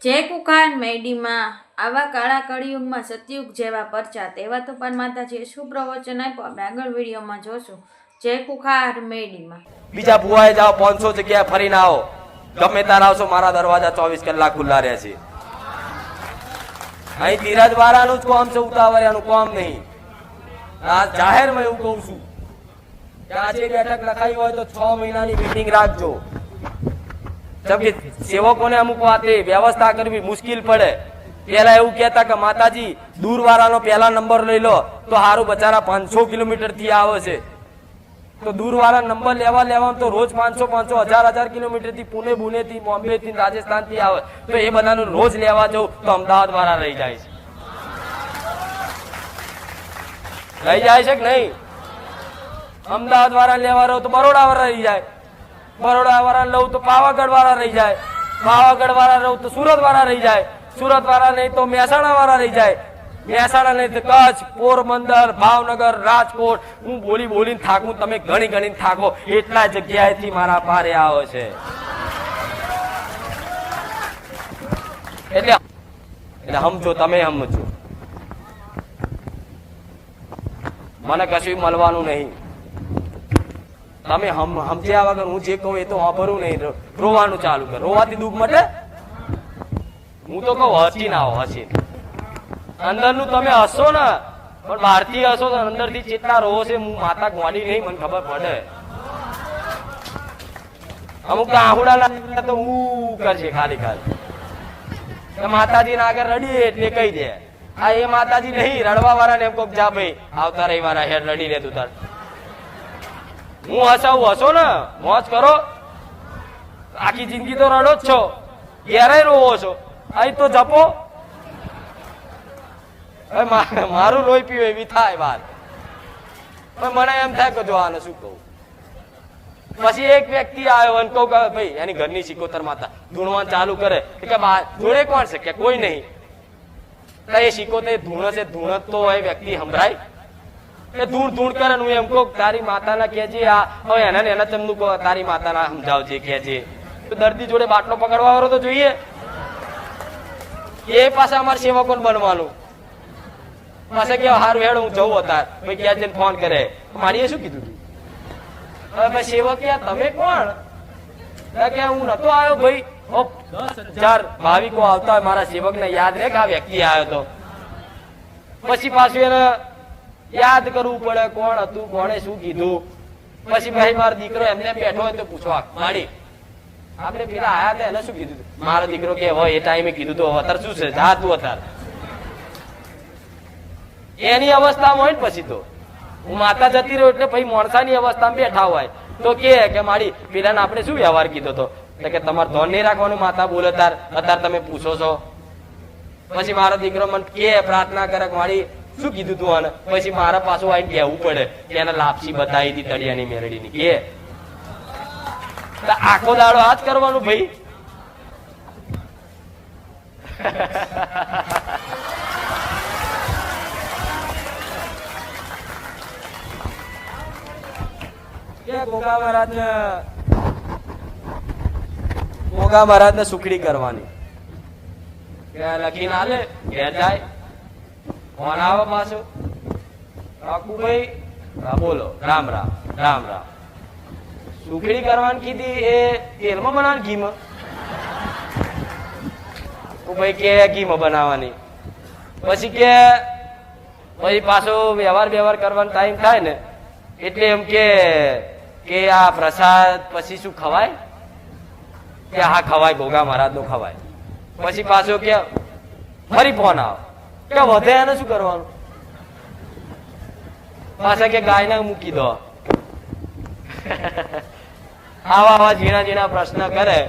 જય કુખાન મેડીમાં આવા કાળા કળિયુગમાં સતયુગ જેવા પરચા તેવા તુફાન માતાજીએ શું પ્રવચન આપ્યું આપણે આગળ વિડીયોમાં જોશું. જય કુખાર મેડીમાં બીજા ભુવાએ જાઓ 500 જગ્યાએ ફરીને આવો, ગમે તાર આવશો, મારા દરવાજા 24 કલાક ખુલ્લા રહે છે. અહીં ધીરજ વાળાનું જ કામ છે, ઉતાવળિયાનું કામ નહીં. આ જાહેરમાં એવું કહું છું કે આજે બેઠક લખાઈ હોય તો 6 મહિનાની મીટિંગ રાખજો. જેમ કે સેવકોને અમુક વાતે વ્યવસ્થા કરવી મુશ્કેલ પડે. પેલા એવું કહેતા કે માતાજી દૂર વાળાનો પહેલા નંબર લઈ લો તો સારું, બચારા 500 કિલોમીટર થી આવે છે તો દૂર વાળા નંબર લેવા તો રોજ 500 1000 કિલોમીટર થી પુણે થી બોમ્બે થી રાજસ્થાન થી આવે તો એ બધાનું રોજ લેવા જવું તો અમદાવાદ વાળા રહી જાય છે. રહી જાય છે કે નહીં? અમદાવાદ વાળા લેવા રહો તો બરોડા વાળા રહી જાય, બરોડા વાળા લઉં તો પાવાગઢ વાળા રહી જાય, પાવાગઢ વાળા રહું તો સુરત વાળા રહી જાય, સુરત વાળા નહીં તો મહેસાણા વાળા રહી જાય, મહેસાણા નહીં તો કચ્છ, પોરબંદર, ભાવનગર, રાજકોટ. હું બોલીને થાકું, તમે ગણીને થાકો, એટલા જગ્યાએથી મારા પારે આવે છે. એટલે સમજો, તમે સમજો, મને કશું મળવાનું નહીં. તમે સમજ્યા વગર હું જે કહું એ તો વાપરવું નહીં, રોવાનું ચાલુ કર. રોવાથી દુઃખ મટે? હું તો કહું હસી ના આવો, હસી અંદરનું તમે હસો ને, પણ બહારથી હસો તો અંદરથી ચેટલા રોવો છે હું માતા ગોડી નહીં, મને ખબર પડે. અમુક આહુડા તો હું કરશે ખાલી માતાજી ના આગળ રડીએ એટલે કહી દે આ એ માતાજી નહીં, રડવા વાળા ને એમ કોક જા ભાઈ આવતા રહી મારા હેર રડી લે તું તાર. હું હસાવું, હસો ને, મોજ કરો. આખી જિંદગી તો રડો જ છો, ક્યારેય રોવો છો, અહીં તો જપો. મારું લોહી પીવે એવી થાય વાત. મને એમ થાય કે જો આને શું કહું. પછી એક વ્યક્તિ આવ્યો અને કહું કે ભાઈ એની ઘરની સિકોતર માતા ધૂણવાનું ચાલુ કરે કે જોડે કોણ છે કે કોઈ નહીં. એ સિકોતર ધૂણ છે, ધૂણ તો એ વ્યક્તિ સંભળાય એ ધૂણ કરે. હું એમ કહું તારી માતાના કહેજે આ હવે એના ચમનું કહો તારી માતાના સમજાવજે કહેજે. તો દર્દી જોડે બાટલો પકડવા વાળો તો જોઈએ. એ પાછા અમારે સેવકોને બનવાનું. પાછા કે હારું હેડ હું જવું હતા ભાઈ ક્યાં જઈને ફોન કરે. મારીએ શું કીધું તું? હવે સેવક ક્યાં તમે કોણ? કે હું નતો આવ્યો ભાઈ. 10,000 ભાવિકો આવતા હોય મારા સેવક ને યાદ રહે કે આ વ્યક્તિ આવ્યો હતો. પછી પાછું એને યાદ કરવું પડે કોણ હતું, કોણે શું કીધું. પછી ભાઈ મારો દીકરો એમને બેઠો હોય તો પૂછવા માડી આપણે પેલા આયા હતા એને શું કીધું? મારો દીકરો કે હોય એ ટાઈમે કીધું તો અત્યારે શું છે, જા તું અત્યારે. એની અવસ્થામાં હોય ને પછી તો હું માતા જતી રહ્યો એટલે ભાઈ મોણસાની અવસ્થામાં બેઠા હોય તો કે મારી પેલાને આપણે શું વ્યવહાર કીધો હતો કે તમારે ધોન નહીં રાખવાનું, માતા બોલે અત્યારે તમે પૂછો છો. પછી મારો દીકરો મને કે પ્રાર્થના કરે મારી શું કીધું તું? આને પછી મારા પાછું આવીને કહેવું પડે કે એને લાપસી બતાવી હતી તળિયાની મેરડીની. કે આખો દાડો આ જ કરવાનું ભાઈ. ગોગા મહારાજ ને સુખડી કરવાની લખીને આલે ઘેર જાય. ફોન આવે પાછો કાકુભાઈ બોલો રામ રામ રામ રામ. સુખડી કરવાની કીધી એ તેલમાં બનાવવાની ઘીમાં? ભાઈ કે ઘીમાં બનાવવાની. પછી કે પછી પાછો વ્યવહાર કરવાનો ટાઈમ થાય ને એટલે એમ કે આ પ્રસાદ પછી શું ખવાય? કે હા ખવાય, ગોગા મહારાજ નો ખવાય. પછી પાછો કે ફરી ફોન આવે કે વધે એને શું કરવાનું? પાછા કે ગાય ના મૂકી દો. આવા ઝીણા પ્રશ્ન કરે.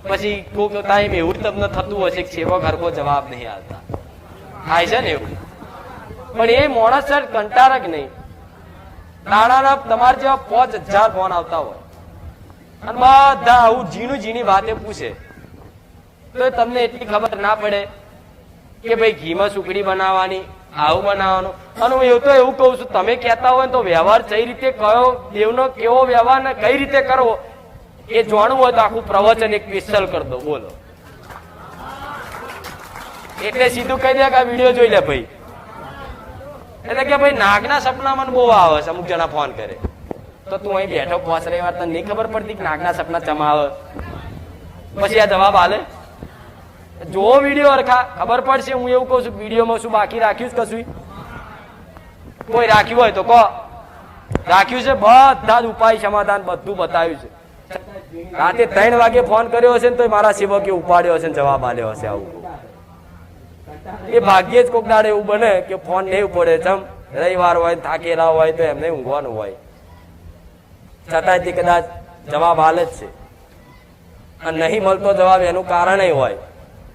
પછી કોઈક ટાઈમ એવું તમને થતું હશે કે સેવક હરખો જવાબ નહીં આવતા. થાય છે ને એવું. પણ એ માણસ સર કંટાળક નહીં. નાણાના તમારે જેવા 5,000 ફોન આવતા હોય અને બધા આવું ઝીણી વાતે પૂછે તો તમને એટલી ખબર ના પડે કે ભાઈ ઘીમાં સુખડી બનાવવાની, આવું બનાવવાનું. અને હું એવું કહું છું, તમે કહેતા હોય તો વ્યવહાર કઈ રીતે કયો દેવનો કેવો વ્યવહાર ને કઈ રીતે કરવો એ જાણવું હોય તો આખું પ્રવચન એક સ્પેશિયલ કરી દો. બોલો એટલે સીધું કહી દે કે આ વિડીયો જોઈ લે ભાઈ. એટલે કે ભાઈ નાગના સપના મને બહુ આવે છે. અમુક જણા ફોન કરે તો તું અહીં બેઠો 5 રવિવાર તને નહીં ખબર પડતી કે નાગના સપના ચમા આવે? પછી આ જવાબ આલે. જો વિડીયો અરખા ખબર પડશે. હું એવું કહું છું વિડીયોમાં શું બાકી રાખ્યું છે? કશું કોઈ રાખ્યું હોય તો કહો. રાખ્યું છે બધા જ ઉપાય સમાધાન બધું બતાવ્યું છે. રાતે 3 વાગે ફોન કર્યો હશે ને તો મારા સેવકે ઉપાડ્યો હશે ને જવાબ આલ્યો હશે. આવું એ ભાગ્યે જ કોક દાડે એવું બને કે ફોન નહીં પડે. ચમ રવિવાર હોય થાકેલા હોય તો એમને ઊંઘવાનું હોય, છતાંય કદાચ જવાબ આલે જ છે. અને નહીં મળતો જવાબ એનું કારણ એ હોય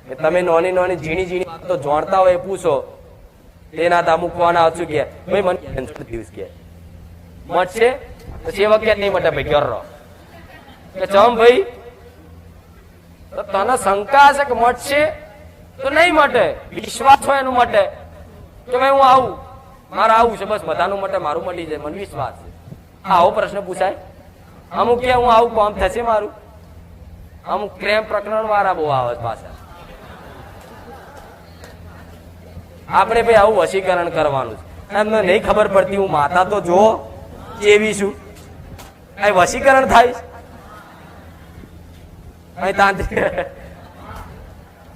કે તમે નાની નાની ઝીણી ઝીણી વાતો જાણતા હોય એ પૂછો. તેના તા મૂકવાના હતું કે ભાઈ મને દિવસ કે મળશે તો સેવક કે નહીં મટે ભાઈ ઘર રહો કે ચમ ભાઈ તો તને શંકા હશે કે મળશે તો નહીં મટે. વિશ્વાસ હોય એનું મટે કે ભાઈ હું આવું, મારે આવું છે બસ બધાનું મટે મારું મટી જાય મને વિશ્વાસ છે. આવો પ્રશ્ન પૂછાય. અમુક કે હું આવું કામ થશે મારું. અમુક પ્રેમ પ્રકરણ વાળા બહુ આવે પાછા. આપણે ભાઈ આવું વશીકરણ કરવાનું છે. એમને નહીં ખબર પડતી હું માતા તો જો કેવી છું. આ વશીકરણ થાય અહીં તાંત્રિક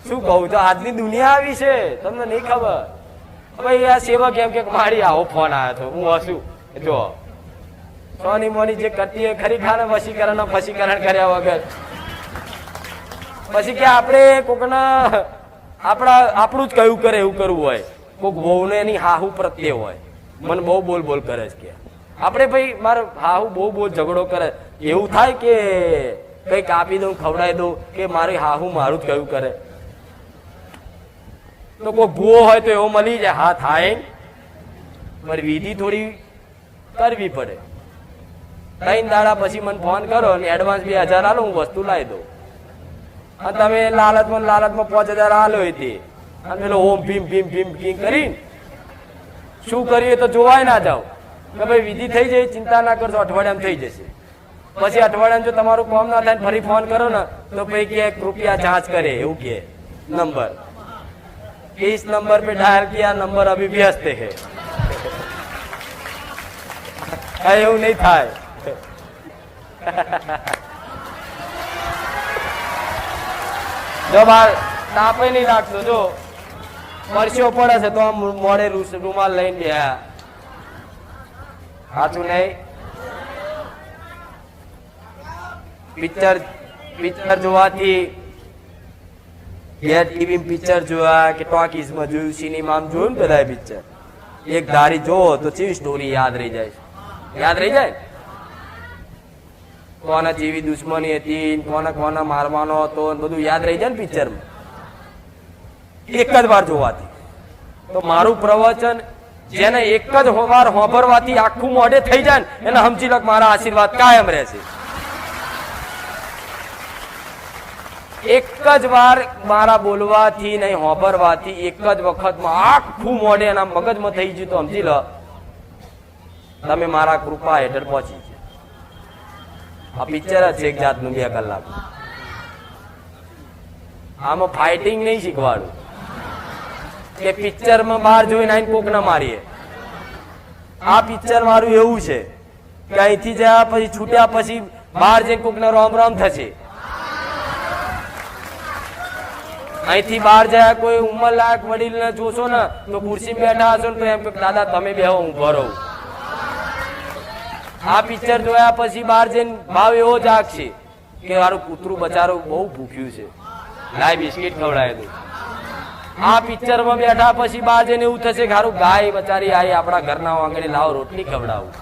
શું કહું તો આજની દુનિયા આવી છે તમને નહીં ખબર. ભાઈ આ સેવક એમ કે મારી આવો ફોન આવ્યો હતો હું હસું જો સોની મોની જે કરતી હોય ખરી ખાને વશીકરણ ફસીકરણ કર્યા વગર. પછી કે આપણે કોકના આપણું જ કયું કરે એવું કરવું હોય. કોક વહુને એની હાહુ પ્રત્યે હોય મને બહુ બોલ બોલ કરે છે કે આપણે ભાઈ મારે હાહુ બહુ બહુ ઝઘડો કરે. એવું થાય કે કઈ કાપી દઉં ખવડાવી દઉં કે મારી હાહુ મારું જ કયું કરે. તો કોઈ ભૂવો હોય તો એવો મળી જાય. હા થાય મારી વિધિ થોડી કરવી પડે. 3 દાડા પછી મને ફોન કરો અને એડવાન્સ 2000 આલો હું વસ્તુ લાવી દઉં. અને તમે લાલચમાં 5000 આલો હતી અને પેલો ઓમ ભીમ ભીમ ભીમ ભીમ કરી શું કર્યું તો જોવાય ના જાવ કે ભાઈ વિધિ થઈ જાય ચિંતા ના કરશો અઠવાડિયામાં થઈ જશે. પછી અઠવાડિયામાં જો તમારું કામ ના થાય ફરી ફોન કરો ને તો પછી કે કૃપયા जांच करे એવું કે નંબર इस नंबर पे डायल किया नंबर अभी व्यस्त है. એવું નહીં થાય. જો બાર તાપે નહીં લાગતો જો પરસ્યો પડે છે તો આમ મોડે રૂમાલ લઈને ગયા. સાચું નહીં. પિક્ચર જોવાથી ટીવી પિક્ચર જોયા કે ટોકીઝમાં જોયું સિનેમામાં જોયું ને બધા પિક્ચર એક ધારી જોવો તો ચેવી સ્ટોરી યાદ રહી જાય. યાદ રહી જાય કોના જેવી દુશ્મની હતી કોને કોને મારવાનો હતો બધું યાદ રહી જાય ને પિક્ચરમાં એક જ વાર જોવાથી. તો મારું પ્રવચન જેને એક જ વાર હોભરવાથી આખું મોઢે થઈ જાય ને એને સમજી લો મારા આશીર્વાદ કાયમ રહેશે. એક જ વાર મારા બોલવાથી નહીં હોભરવાથી એક જ વખતમાં આખું મોઢે એના મગજમાં થઈ ગયું તો સમજી લો તમે મારા કૃપા હેઠળ પહોંચી છે. આ પિક્ચર જ છે એક જાતનું 2 કલાક. આમાં ફાઇટિંગ નહીં શીખવાડું કે પિક્ચરમાં બહાર જોઈને આઈને કોક ના મારીએ. આ પિક્ચર મારું એવું છે કે અહીંથી જયા પછી છૂટ્યા પછી બહાર જઈને કોક ને રોમ રોમ થશે. અહીંથી બહાર જાય કોઈ ઉંમરલાયક વડીલ ને જોશો ને તો ખુરશી બેઠા હશો ને તો એમ કે દાદા તમે બેહો હું ભરો. આ પિક્ચર જોયા પછી બહાર જઈને ભાવ એવો જાગશે કે મારું કૂતરું બચારું બહુ ભૂખ્યું છે લાય બિસ્કીટ ખવડાવે દઉં. આ પિક્ચરમાં બેઠા પછી બહાર જઈને એવું થશે કે હારું ગાય બચારી આવી આપણા ઘરના આંગણે લાવો રોટલી ખવડાવું.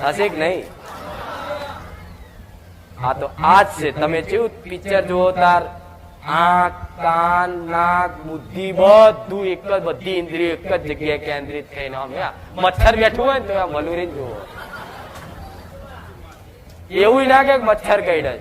થશે કે નહીં? હા તો આ જ છે. તમે કેવું પિક્ચર જુઓ તાર આંખ કાન નાક બુદ્ધિ બધું એક જ બધી ઇન્દ્રિયો એક જ જગ્યાએ કેન્દ્રિત થઈને મચ્છર બેઠું હોય ને તો મલુરી જુઓ. એવું ના કે મચ્છર કઈડે